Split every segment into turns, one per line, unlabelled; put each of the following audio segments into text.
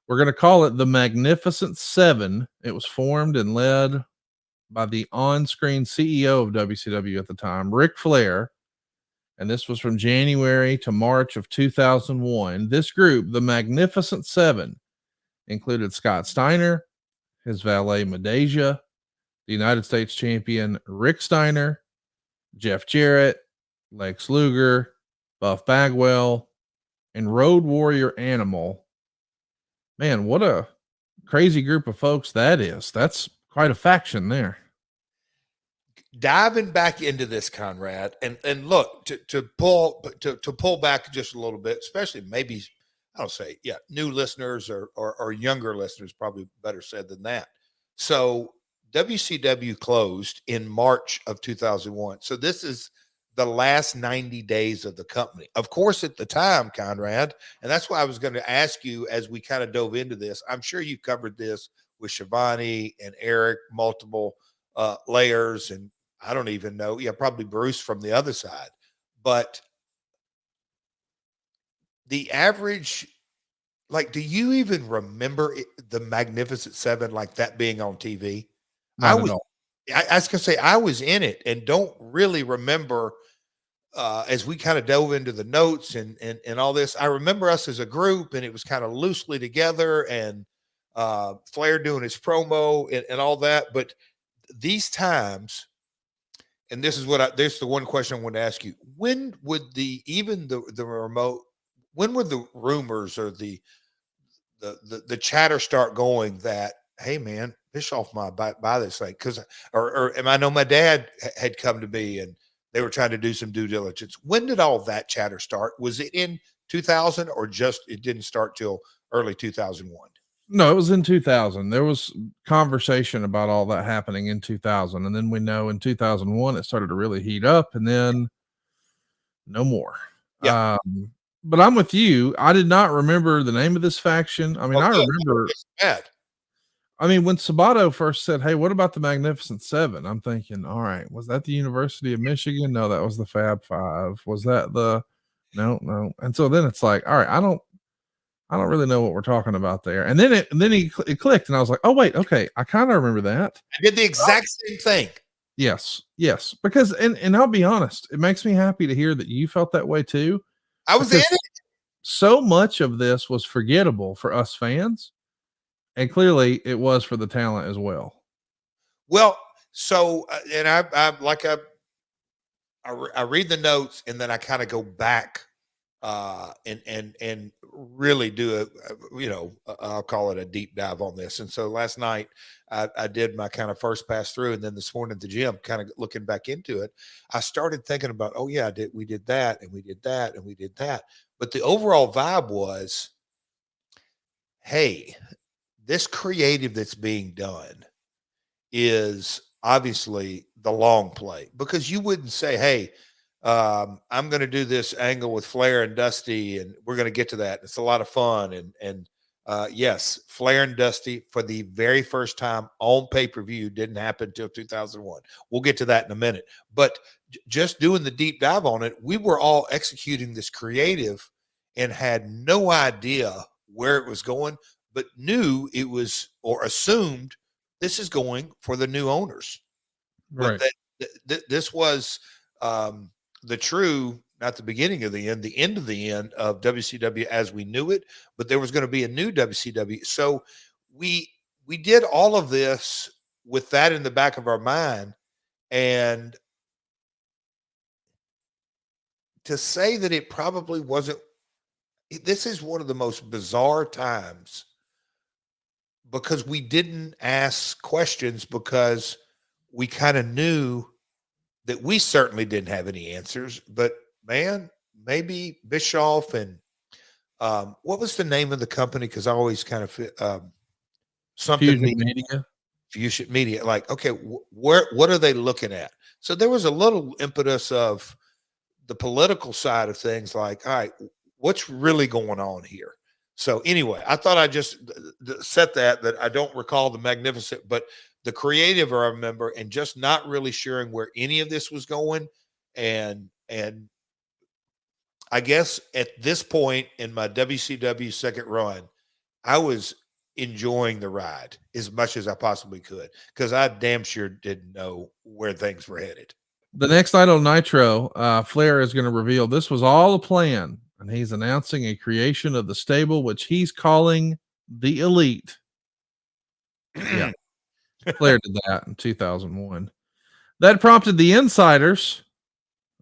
We're going to call it the Magnificent Seven. It was formed and led by the on-screen CEO of WCW at the time, Ric Flair, and this was from January to March of 2001. This group, the Magnificent Seven, included Scott Steiner, his valet Madeja, the United States champion Rick Steiner, Jeff Jarrett, Lex Luger, Buff Bagwell, and Road Warrior Animal. Man, what a crazy group of folks that is. That's quite a faction there.
Diving back into this, Conrad, and look, to pull back just a little bit, especially maybe I'll say, new listeners or younger listeners, probably better said than that. So WCW closed in March of 2001. So this is the last 90 days of the company. Of course, at the time, Conrad, and that's why I was going to ask you as we kind of dove into this. I'm sure you covered this with Shivani and Eric, multiple layers, and I don't even know. Yeah, probably Bruce from the other side. But the average, like, do you even remember the Magnificent Seven like that being on TV? I was going to say I was in it and don't really remember as we kind of dove into the notes and all this. I remember us as a group and it was kind of loosely together and Flair doing his promo and all that. But these times, and this is this is the one question I want to ask you. When would the remote, when would the rumors or the chatter start going that, hey man, Bischoff might buy this thing? Because and I know my dad had come to me and they were trying to do some due diligence. When did all that chatter start? Was it in 2000 or just it didn't start till early 2001?
No, it was in 2000. There was conversation about all that happening in 2000. And then we know in 2001, it started to really heat up and then no more.
Yeah.
But I'm with you. I did not remember the name of this faction. I mean, I remember. I mean, when Sabato first said, hey, what about the Magnificent Seven? I'm thinking, all right, was that the University of Michigan? No, that was the Fab Five. Was that no. And so then it's like, all right, I don't really know what we're talking about there. And then it clicked and I was like, oh wait, okay. I kind of remember that.
I did the exact same thing.
Yes. Because, and I'll be honest, it makes me happy to hear that you felt that way too.
I was in it.
So much of this was forgettable for us fans. And clearly it was for the talent as well.
Well, so, and I read the notes and then I kind of go back and really do I'll call it a deep dive on this. And so last night I did my kind of first pass through, and then this morning at the gym, kind of looking back into it, I started thinking about, oh yeah, we did that and we did that and we did that. But the overall vibe was, hey, this creative that's being done is obviously the long play, because you wouldn't say, hey, I'm going to do this angle with Flair and Dusty, and we're going to get to that. It's a lot of fun. And yes, Flair and Dusty for the very first time on pay-per-view didn't happen until 2001. We'll get to that in a minute. But just doing the deep dive on it, we were all executing this creative and had no idea where it was going, but knew it was, or assumed this is going for the new owners.
Right.
But this was the true, not the beginning of the end of the end of WCW as we knew it, but there was going to be a new WCW. So we did all of this with that in the back of our mind. And to say that it probably wasn't, this is one of the most bizarre times, because we didn't ask questions, because we kind of knew that we certainly didn't have any answers. But man, maybe Bischoff and what was the name of the company? Because I always kind of something Fusion Media. Like, okay, what are they looking at? So there was a little impetus of the political side of things. Like, all right, what's really going on here? So anyway, I thought I just set that I don't recall the Magnificent, but the creative I remember, and just not really sure where any of this was going. And I guess at this point in my WCW second run, I was enjoying the ride as much as I possibly could because I damn sure didn't know where things were headed.
The next night on Nitro, Flair is going to reveal this was all a plan, and he's announcing a creation of the stable, which he's calling the Elite. Yeah, Flair did that in 2001. That prompted the Insiders.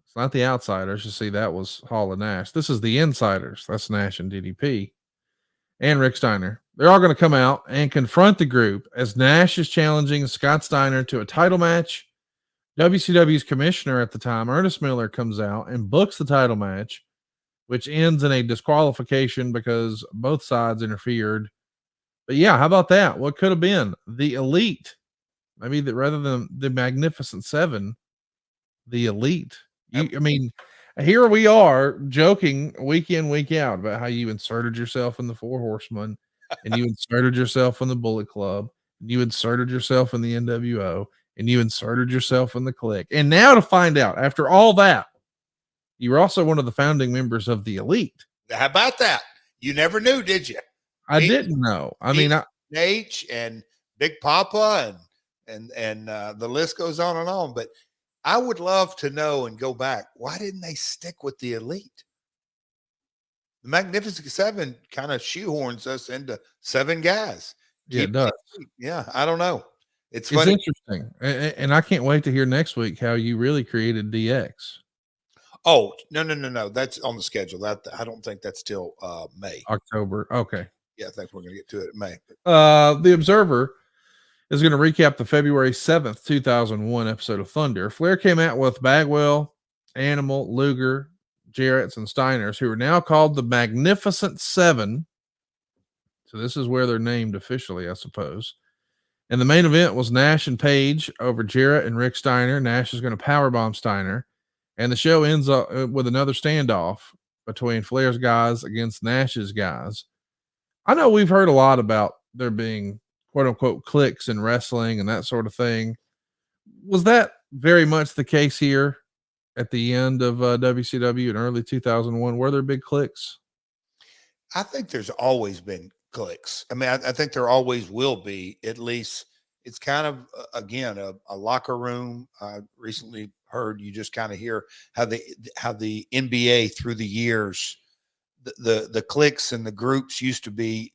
It's not the Outsiders. You see, that was Hall and Nash. This is the Insiders. That's Nash and DDP and Rick Steiner. They're all going to come out and confront the group as Nash is challenging Scott Steiner to a title match. WCW's commissioner at the time, Ernest Miller, comes out and books the title match, which ends in a disqualification because both sides interfered. But yeah, how about that? What could have been the Elite? Maybe that rather than the Magnificent Seven, the Elite. I mean, here we are joking week in, week out about how you inserted yourself in the Four Horsemen and you inserted yourself in the Bullet Club, and you inserted yourself in the NWO, and you inserted yourself in the Clique. And now to find out, after all that, you were also one of the founding members of the Elite.
How about that? You never knew, did you?
I didn't know. I mean,
H and Big Papa and the list goes on and on. But I would love to know and go back. Why didn't they stick with the Elite? The Magnificent Seven kind of shoehorns us into 7 guys.
Yeah, it does.
Yeah, I don't know. It's
funny. Interesting. And I can't wait to hear next week how you really created DX.
Oh, no. That's on the schedule. That I don't think that's till May.
October. Okay.
Yeah, I think we're going to get to it in May.
The Observer is going to recap the February 7th, 2001 episode of Thunder. Flair came out with Bagwell, Animal, Luger, Jarrett's, and Steiners, who are now called the Magnificent Seven. So this is where they're named officially, I suppose. And the main event was Nash and Page over Jarrett and Rick Steiner. Nash is going to powerbomb Steiner. And the show ends up with another standoff between Flair's guys against Nash's guys. I know we've heard a lot about there being quote unquote cliques in wrestling and that sort of thing. Was that very much the case here at the end of WCW in early 2001? Were there big cliques?
I think there's always been cliques. I mean, I think there always will be. At least it's kind of, again, a locker room. I recently heard, you just kind of hear how the NBA through the years, the cliques and the groups used to be,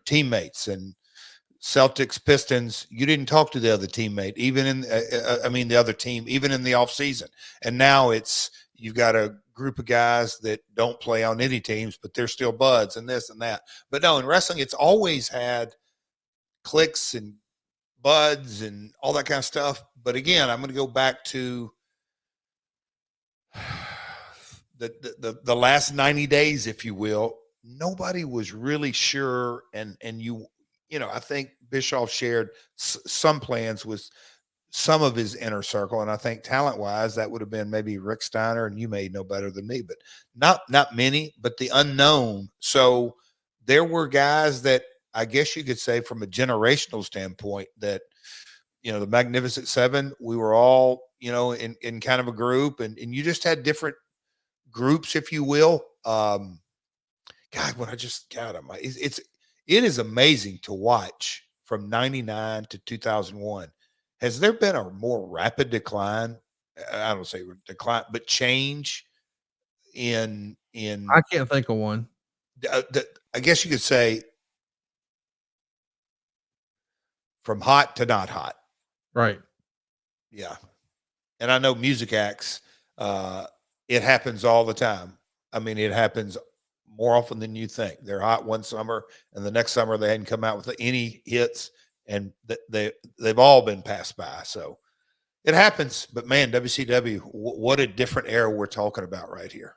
teammates. And Celtics, Pistons, you didn't talk to the other teammate, even in, the other team, even in the off season. And now you've got a group of guys that don't play on any teams, but they're still buds and this and that. But no, in wrestling, it's always had cliques and buds and all that kind of stuff. But again, I'm going to go back to the last 90 days, if you will. Nobody was really sure. And I think Bischoff shared some plans with some of his inner circle. And I think talent-wise, that would have been maybe Rick Steiner, and you may know better than me, but not many, but the unknown. So there were guys that I guess you could say from a generational standpoint that, the Magnificent Seven, we were all, in kind of a group, and you just had different groups, if you will. God, when I just got them, it is amazing to watch from 99 to 2001. Has there been a more rapid decline? I don't say decline, but change in.
I can't think of one.
I guess you could say from hot to not hot.
Right.
Yeah. And I know music acts, it happens all the time. I mean, it happens more often than you think. They're hot one summer, and the next summer they hadn't come out with any hits, and they've all been passed by. So it happens. But man, WCW, what a different era we're talking about right here.